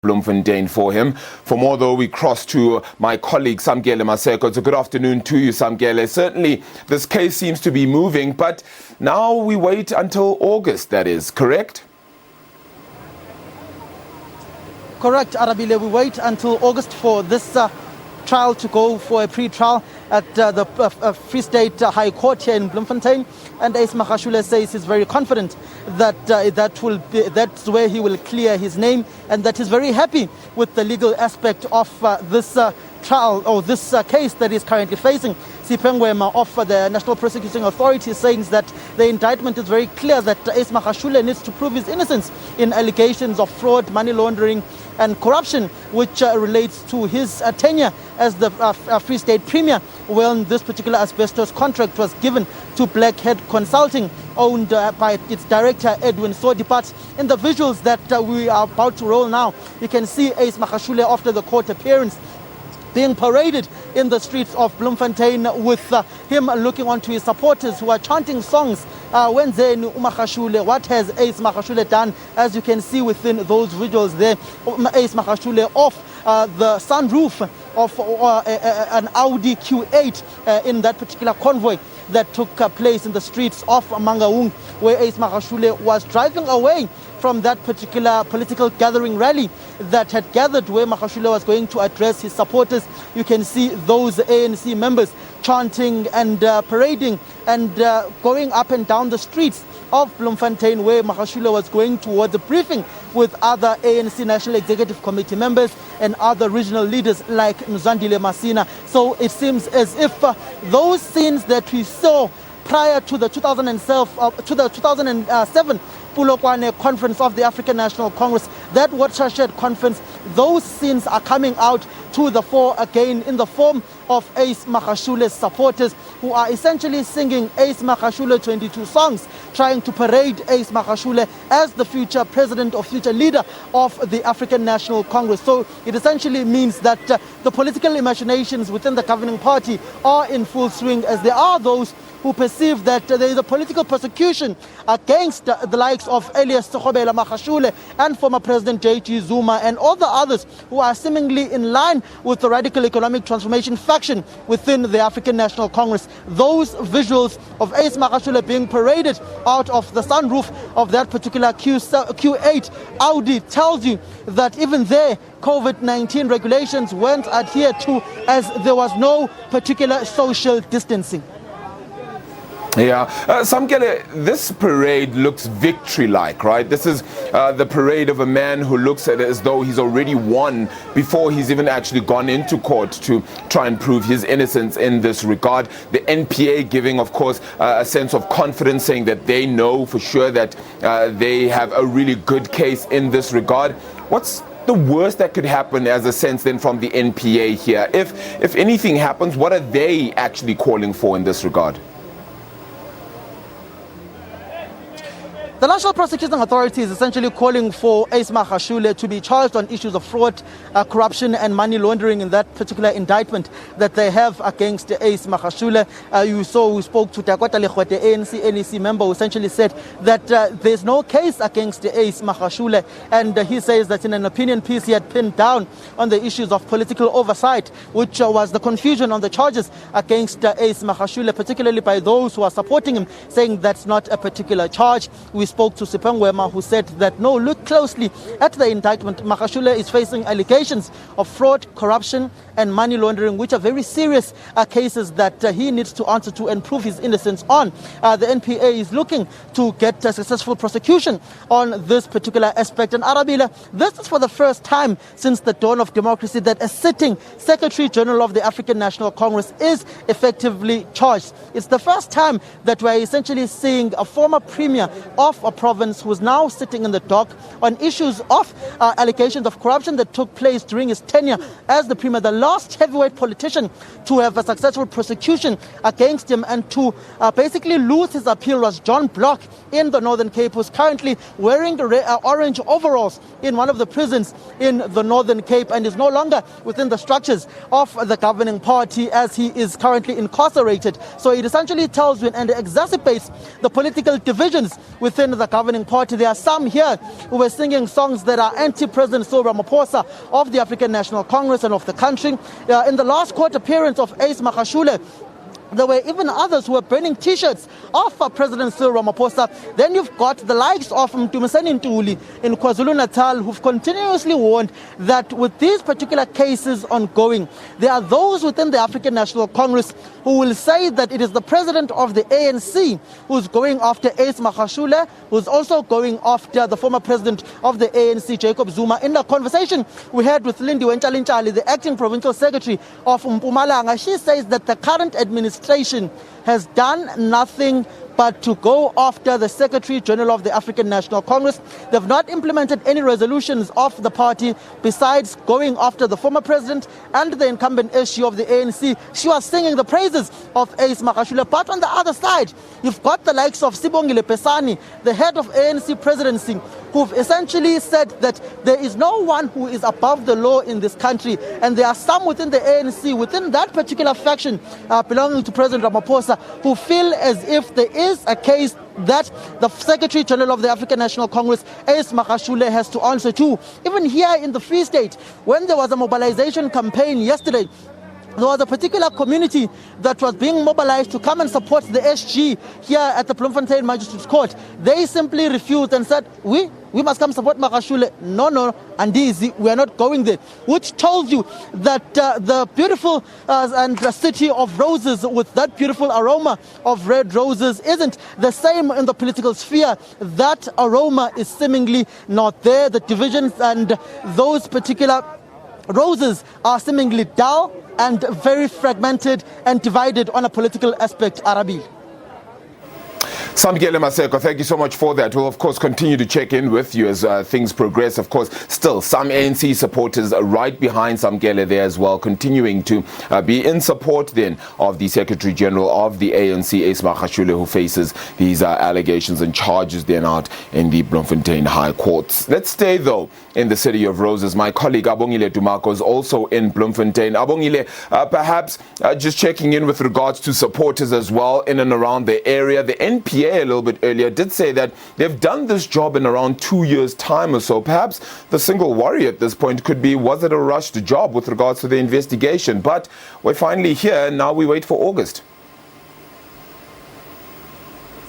Bloemfontein for him. For more, though, we cross to my colleague Samkele Maseko. So good afternoon to you, Samkele. Certainly, this case seems to be moving, but now we wait until August, that is, correct? Correct, Arabile. We wait until August for this trial to go for a pre-trial at the Free State High Court here in Bloemfontein. And Ace Magashule says he's very confident that that's where he will clear his name, and that he's very happy with the legal aspect of this trial or this case that he's currently facing. Sipengwema of the National Prosecuting Authority saying that the indictment is very clear that Ace Magashule needs to prove his innocence in allegations of fraud, money laundering and corruption, which relates to his tenure as the Free State Premier when this particular asbestos contract was given to Blackhead Consulting, owned by its director Edwin Sodipat. In the visuals that we are about to roll now, you can see Ace Magashule after the court appearance being paraded in the streets of Bloemfontein with him looking onto his supporters who are chanting songs. Wenzeni uMagashule, what has Ace Magashule done? As you can see within those visuals there, Ace Magashule off the sunroof of an Audi Q8 in that particular convoy that took place in the streets of Mangaung, where Ace Magashule was driving away from that particular political gathering rally that had gathered where Magashule was going to address his supporters. You can see those ANC members chanting and parading and going up and down the streets of Bloemfontein, where Magashule was going towards a briefing with other ANC National Executive Committee members and other regional leaders like Mzandile Masina. So it seems as if those scenes that we saw prior to the 2007 Pulokwane conference of the African National Congress, that watershed conference, those scenes are coming out to the fore again in the form of Ace Magashule's supporters, who are essentially singing Ace Magashule 22 songs, trying to parade Ace Magashule as the future president or future leader of the African National Congress. So it essentially means that the political imaginations within the governing party are in full swing, as there are those who perceive that there is a political persecution against the likes of Elias Sekgobela Magashule and former President J.G. Zuma and all the others who are seemingly in line with the radical economic transformation faction within the African National Congress. Those visuals of Ace Magashule being paraded out of the sunroof of that particular Q8 Audi tells you that even there, COVID-19 regulations weren't adhered to, as there was no particular social distancing. Yeah, Samkele, this parade looks victory-like, right? This is the parade of a man who looks at it as though he's already won before he's even actually gone into court to try and prove his innocence in this regard. The NPA giving, of course, a sense of confidence, saying that they know for sure that they have a really good case in this regard. What's the worst that could happen as a sense then from the NPA here? If anything happens, what are they actually calling for in this regard? The National Prosecuting Authority is essentially calling for Ace Magashule to be charged on issues of fraud, corruption and money laundering in that particular indictment that they have against Ace Magashule. We spoke to Takwata Lekhwete, ANC member, who essentially said that there's no case against Ace Magashule, and he says that in an opinion piece he had pinned down on the issues of political oversight, which was the confusion on the charges against Ace Magashule, particularly by those who are supporting him, saying that's not a particular charge. We spoke to Sipengwema, who said that no, look closely at the indictment. Magashule is facing allegations of fraud, corruption and money laundering, which are very serious cases that he needs to answer to and prove his innocence on. The NPA is looking to get a successful prosecution on this particular aspect. And Arabila, this is for the first time since the dawn of democracy that a sitting Secretary General of the African National Congress is effectively charged. It's the first time that we're essentially seeing a former premier of a province who is now sitting in the dock on issues of allegations of corruption that took place during his tenure as the premier. The last heavyweight politician to have a successful prosecution against him and to basically lose his appeal was John Block in the Northern Cape, who's currently wearing orange overalls in one of the prisons in the Northern Cape and is no longer within the structures of the governing party as he is currently incarcerated. So it essentially tells you and exacerbates the political divisions within the governing party. There are some here who were singing songs that are anti-President Cyril Ramaphosa of the African National Congress and of the country. In the last court appearance of Ace Magashule, there were even others who were burning T-shirts of President Cyril Ramaphosa. Then you've got the likes of Mtumiseni Ntuli in KwaZulu-Natal, who've continuously warned that with these particular cases ongoing, there are those within the African National Congress who will say that it is the president of the ANC who's going after Ace Magashule, who's also going after the former president of the ANC, Jacob Zuma. In the conversation we had with Lindiwe Ntshalintshali, the acting provincial secretary of Mpumalanga, she says that the current administration has done nothing but to go after the Secretary General of the African National Congress. They've not implemented any resolutions of the party besides going after the former president and the incumbent issue of the ANC. She was singing the praises of Ace Magashule. But on the other side, you've got the likes of Sibongile Pesani, the head of ANC presidency, who've essentially said that there is no one who is above the law in this country. And there are some within the ANC, within that particular faction belonging to President Ramaphosa, who feel as if there is a case that the Secretary General of the African National Congress, Ace Magashule, has to answer to. Even here in the Free State, when there was a mobilization campaign yesterday, there was a particular community that was being mobilized to come and support the SG here at the Bloemfontein Magistrates Court. They simply refused and said, we must come support Magashule. No, and we are not going there. Which tells you that the beautiful and the city of roses with that beautiful aroma of red roses isn't the same in the political sphere. That aroma is seemingly not there. The divisions and those particular roses are seemingly dull and very fragmented and divided on a political aspect, Arabi. Samkele Maseko, thank you so much for that. We'll, of course, continue to check in with you as things progress. Of course, still some ANC supporters are right behind Samkele there as well, continuing to be in support then of the Secretary General of the ANC, Ace Magashule, who faces these allegations and charges then out in the Bloemfontein High Courts. Let's stay, though, in the city of roses. My colleague Abongile Dumako is also in Bloemfontein. Abongile, perhaps just checking in with regards to supporters as well in and around the area. The NPA a little bit earlier did say that they've done this job in around 2 years' time or so. Perhaps the single worry at this point could be, was it a rushed job with regards to the investigation? But we're finally here, and now we wait for August.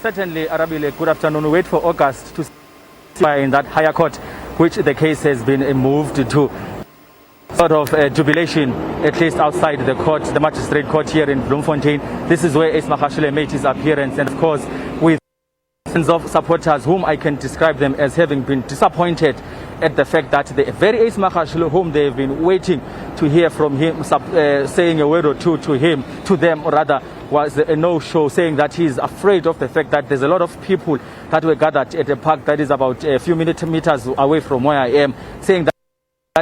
Certainly, Arabile, good afternoon. We wait for August to see in that higher court, which the case has been moved to. Sort of jubilation, at least outside the court, the magistrate court here in Bloemfontein. This is where Ace Magashule made his appearance, and of course, with thousands of supporters whom I can describe them as having been disappointed at the fact that the very Ace Magashule whom they've been waiting to hear from him, saying a word or two to them, or rather, was a no-show, saying that he's afraid of the fact that there's a lot of people that were gathered at a park that is about a few meters away from where I am, saying that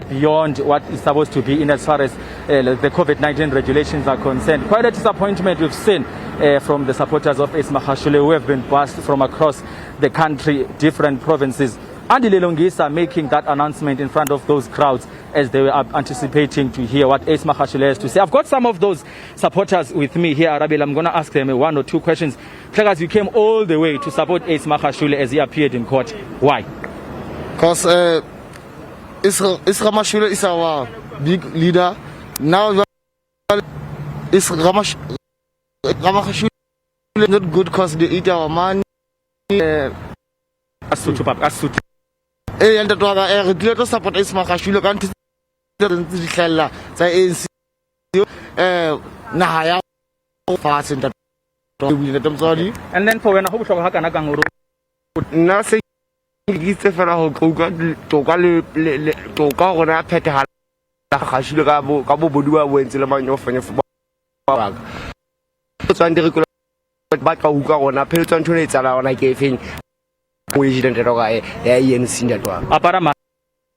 beyond what is supposed to be in as far as the COVID-19 regulations are concerned. Quite a disappointment we've seen from the supporters of Ace Magashule, who have been bussed from across the country, different provinces. Andy Lelongisa making that announcement in front of those crowds as they were anticipating to hear what Ace Magashule has to say. I've got some of those supporters with me here, Arabil. I'm going to ask them one or two questions. Because you came all the way to support Ace Magashule as he appeared in court. Why? Because Ace Magashule is our big leader. Now Ace Magashule is not good because they eat our money. And the regular to support Ace Magashule can't ANC Nahaya fast in the and then for when I hope so nothing gets for a whole toka or a pet Hashilabo Budua went to the man of a football. But Kauka on a Pelton to it around I gave him. We didn't know ANC that one. Aparama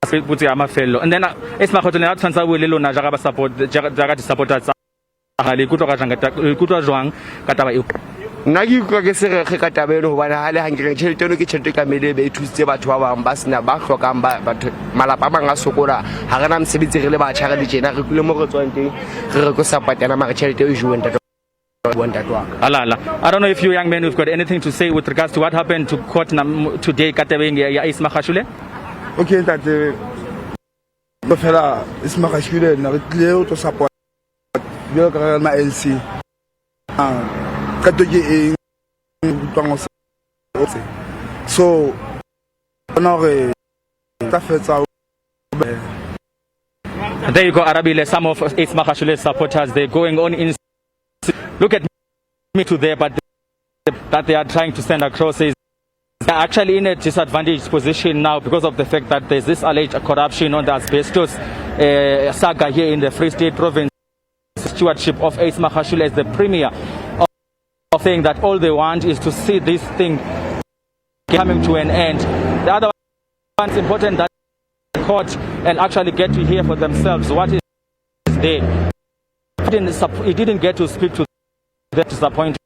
Putiama fellow. And then it's my hotel Tansa will Najaraba support Jagat supporters. Kutojuang Kataba. Nagi Katabe, when I had a children kitchen to come to stay about 2 hours, Ambassador Bakokamba, but Malapama Sokora, Haganam Sibiti, Charity, Nakumo 20, Rocosa Patana, charity issue. Alala. I don't know if you young men have got anything to say with regards to what happened to court today Katebeng ya Ace Magashule. Okay, ntate go fela is Magashule na re tlile to support yo ka na NC ka to ke eng utlwang se so ona re ta fetsa. There you go, Arabile. Some of Ace Magashule supporters, they're going on in. Look at me to there, but that they are trying to send across is they're actually in a disadvantaged position now because of the fact that there's this alleged corruption on the asbestos saga here in the Free State province. Stewardship of Ace Magashule as the premier of saying that all they want is to see this thing coming to an end. The other one is important that the court and actually get to hear for themselves what is there. He didn't get to speak to their disappointment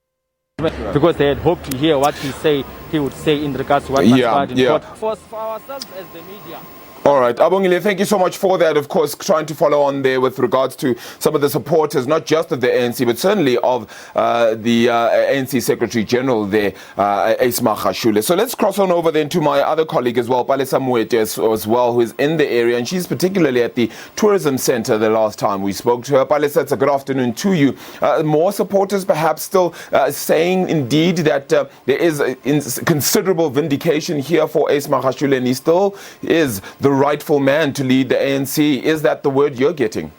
because they had hoped to hear what he would say in regards to what transpired in court. For ourselves as the media. All right, Abongile, thank you so much for that. Of course, trying to follow on there with regards to some of the supporters, not just of the ANC, but certainly of the ANC Secretary General there, Ace Magashule. So let's cross on over then to my other colleague as well, Palesa Mwete as well, who is in the area, and she's particularly at the tourism center the last time we spoke to her. Palesa, it's a good afternoon to you. More supporters perhaps still saying indeed that there is considerable vindication here for Ace Magashule, and he still is the rightful man to lead the ANC. Is that the word you're getting?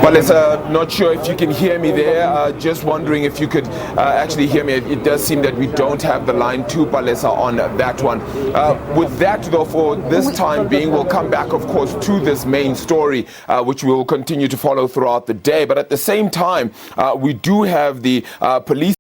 Well, not sure if you can hear me there. Just wondering if you could actually hear me. It does seem that we don't have the line to Palesa on that one. With that, though, for this time being, we'll come back, of course, to this main story, which we will continue to follow throughout the day. But at the same time, we do have the police